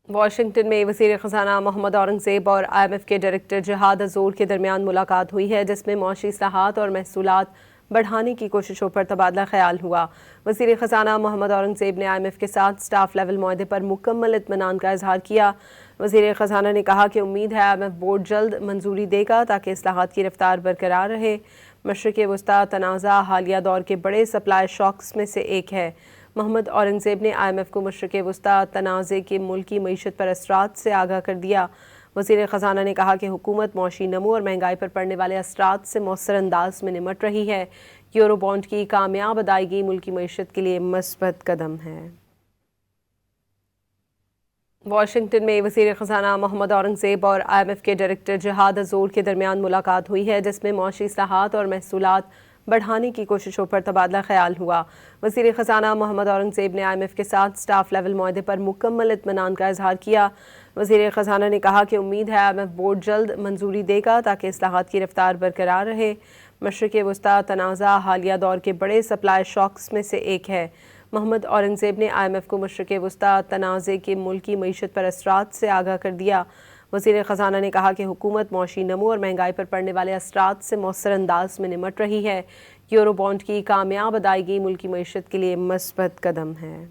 Washington میں وزیر خزانہ محمد اورنگزیب اور IMF کے ڈائریکٹر جہاد ازور کے درمیان ملاقات ہوئی ہے، جس میں معاشی اصلاحات اور محصولات بڑھانے کی کوششوں پر تبادلہ خیال ہوا۔ وزیر خزانہ محمد اورنگزیب نے IMF کے ساتھ سٹاف لیول معاہدے پر مکمل اطمینان کا اظہار کیا۔ وزیر خزانہ نے کہا کہ امید ہے IMF بورڈ جلد منظوری دے گا تاکہ اصلاحات کی رفتار برقرار رہے۔ مشرق وسطیٰ تنازع حالیہ دور کے بڑے سپلائی شاکس میں سے ایک ہے۔ محمد اورنگزیب نے IMF کو مشرق وسطیٰ تنازع کے ملکی معیشت پر اثرات سے آگاہ کر دیا۔ وزیر خزانہ نے کہا کہ حکومت معاشی نمو اور مہنگائی پر پڑنے والے اثرات سے مؤثر انداز میں نمٹ رہی ہے۔ یورو بانڈ کی کامیاب ادائیگی ملکی معیشت کے لیے مثبت قدم ہے۔ واشنگٹن میں وزیر خزانہ محمد اورنگزیب اور IMF کے ڈائریکٹر جہاد ازور کے درمیان ملاقات ہوئی ہے، جس میں معاشی اصلاحات اور محصولات بڑھانے کی کوششوں پر تبادلہ خیال ہوا۔ وزیر خزانہ محمد اورنگزیب نے IMF کے ساتھ سٹاف لیول معاہدے پر مکمل اطمینان کا اظہار کیا۔ وزیر خزانہ نے کہا کہ امید ہے IMF بورڈ جلد منظوری دے گا تاکہ اصلاحات کی رفتار برقرار رہے۔ مشرق وسطیٰ تنازع حالیہ دور کے بڑے سپلائی شاکس میں سے ایک ہے۔ محمد اورنگزیب نے IMF کو مشرق وسطیٰ تنازع کے ملکی معیشت پر اثرات سے آگاہ کر دیا۔ وزیر خزانہ نے کہا کہ حکومت معاشی نمو اور مہنگائی پر پڑنے والے اثرات سے مؤثر انداز میں نمٹ رہی ہے۔ یورو بانڈ کی کامیاب ادائیگی ملکی معیشت کے لیے مثبت قدم ہے۔